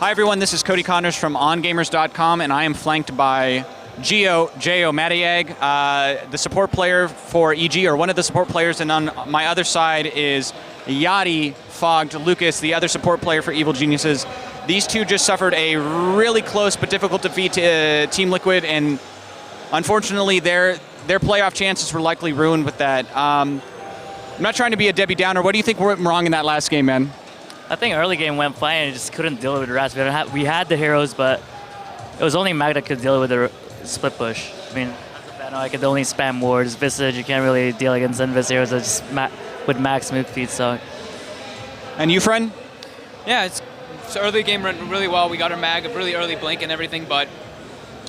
Hi everyone, this is Cody Connors from OnGamers.com, and I am flanked by Jayo the support player for EG, or one of the support players, and on my other side is Yachty Fogged Lucas, the other support player for Evil Genisues. These two just suffered a really close but difficult defeat to Team Liquid, and unfortunately their playoff chances were likely ruined with that. I'm not trying to be a Debbie Downer. What do you think went wrong in that last game, man? I think early game went fine and just couldn't deal with the rest. We had the heroes, but it was only Mag that could deal with the split push. I mean, as a fan, I could only spam wards. Visage, you can't really deal against Invis heroes just with max move feed, so. And you, friend? Yeah, it's early game went really well. We got our Mag, a really early blink and everything, but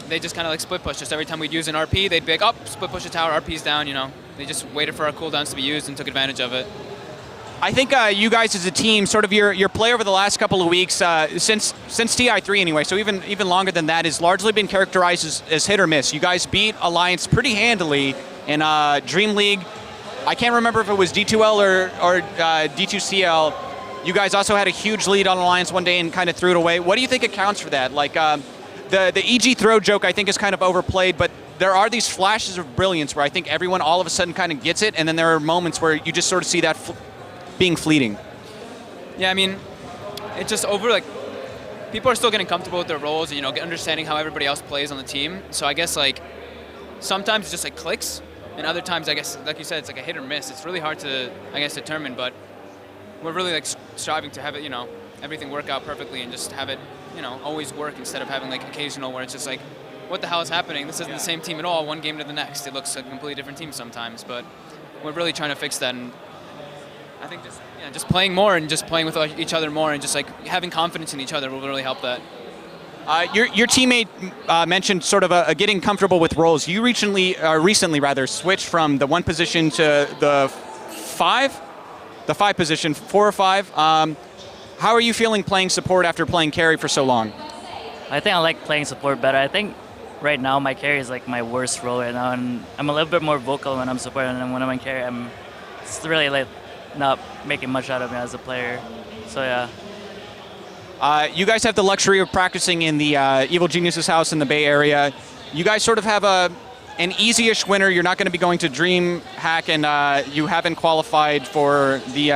they just kind of like split push. Just every time we'd use an RP, they'd be like, oh, split push the tower, RP's down, you know. They just waited for our cooldowns to be used and took advantage of it. I think you guys as a team, sort of your play over the last couple of weeks, since TI3 anyway, so even longer than that, has largely been characterized as hit or miss. You guys beat Alliance pretty handily in Dream League. I can't remember if it was D2L or D2CL. You guys also had a huge lead on Alliance one day and kind of threw it away. What do you think accounts for that? Like the EG throw joke, I think, is kind of overplayed, but there are these flashes of brilliance where I think everyone all of a sudden kind of gets it, and then there are moments where you just sort of see that being fleeting. Yeah, I mean, it's just like, people are still getting comfortable with their roles and, you know, understanding how everybody else plays on the team. So I guess, like, sometimes it just, like, clicks, and other times, I guess, like you said, it's like a hit or miss. It's really hard to, I guess, determine, but we're really, like, striving to have it, you know, everything work out perfectly and just have it, you know, always work instead of having, like, occasional where it's just like, what the hell is happening? This isn't the same team at all, one game to the next. It looks like a completely different team sometimes, but we're really trying to fix that, and I think just playing more and just playing with each other more and just like having confidence in each other will really help that. Your teammate mentioned sort of getting comfortable with roles. You recently switched from the 1 position to the 5 position, 4 or 5. How are you feeling playing support after playing carry for so long? I think I like playing support better. I think right now my carry is like my worst role right now, and I'm a little bit more vocal when I'm support, and then when I'm in carry, it's really like not making much out of me as a player, so yeah. You guys have the luxury of practicing in the Evil Genisues house in the Bay Area. You guys sort of have an easy-ish winner. You're not going to be going to DreamHack, and you haven't qualified for the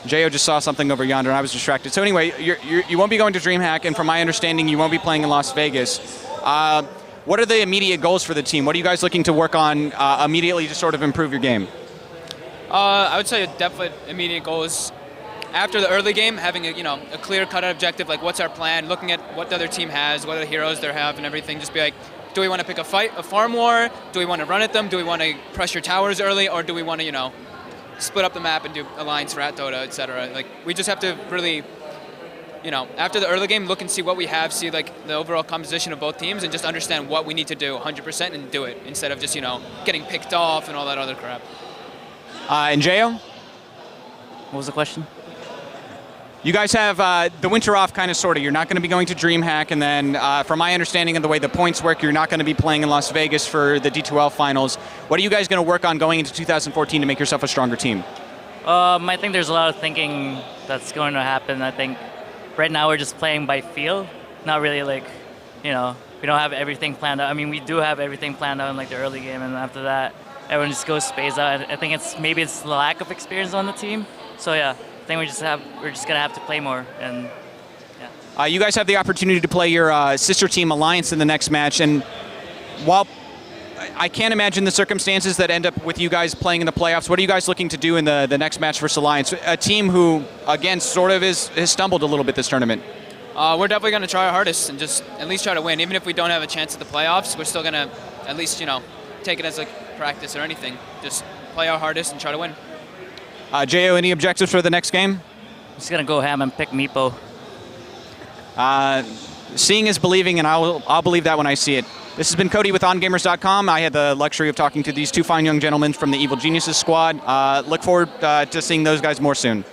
Jayo just saw something over yonder, and I was distracted. So anyway, you won't be going to DreamHack, and from my understanding, you won't be playing in Las Vegas. What are the immediate goals for the team? What are you guys looking to work on immediately to sort of improve your game? I would say a definite immediate goal is after the early game, having a clear-cut objective, like what's our plan, looking at what the other team has, what are the heroes they have, and everything. Just be like, do we want to pick a farm war? Do we want to run at them? Do we want to pressure towers early, or do we want to, split up the map and do alliance, rat Dota, etc. Like we just have to really, after the early game, look and see what we have, see like the overall composition of both teams, and just understand what we need to do 100% and do it instead of just getting picked off and all that other crap. And Jayo? What was the question? You guys have the winter off, kind of, sort of. You're not going to be going to DreamHack, and then from my understanding of the way the points work, you're not going to be playing in Las Vegas for the D2L finals. What are you guys going to work on going into 2014 to make yourself a stronger team? I think there's a lot of thinking that's going to happen. I think right now we're just playing by feel, not really like, we don't have everything planned out. I mean, we do have everything planned out in like the early game, and after that, everyone just goes space out. I think maybe it's the lack of experience on the team. So yeah, I think we're just gonna have to play more, and yeah. You guys have the opportunity to play your sister team Alliance in the next match, and while I can't imagine the circumstances that end up with you guys playing in the playoffs, what are you guys looking to do in the next match versus Alliance? A team who, again, sort of has stumbled a little bit this tournament. We're definitely gonna try our hardest and just at least try to win. Even if we don't have a chance at the playoffs, we're still gonna at least take it as like practice or anything. Just play our hardest and try to win. Jayo, any objectives for the next game? I'm just gonna go ham and pick Meepo. Seeing is believing, and I'll believe that when I see it. This has been Cody with OnGamers.com. I had the luxury of talking to these two fine young gentlemen from the Evil Genisues squad. Look forward to seeing those guys more soon.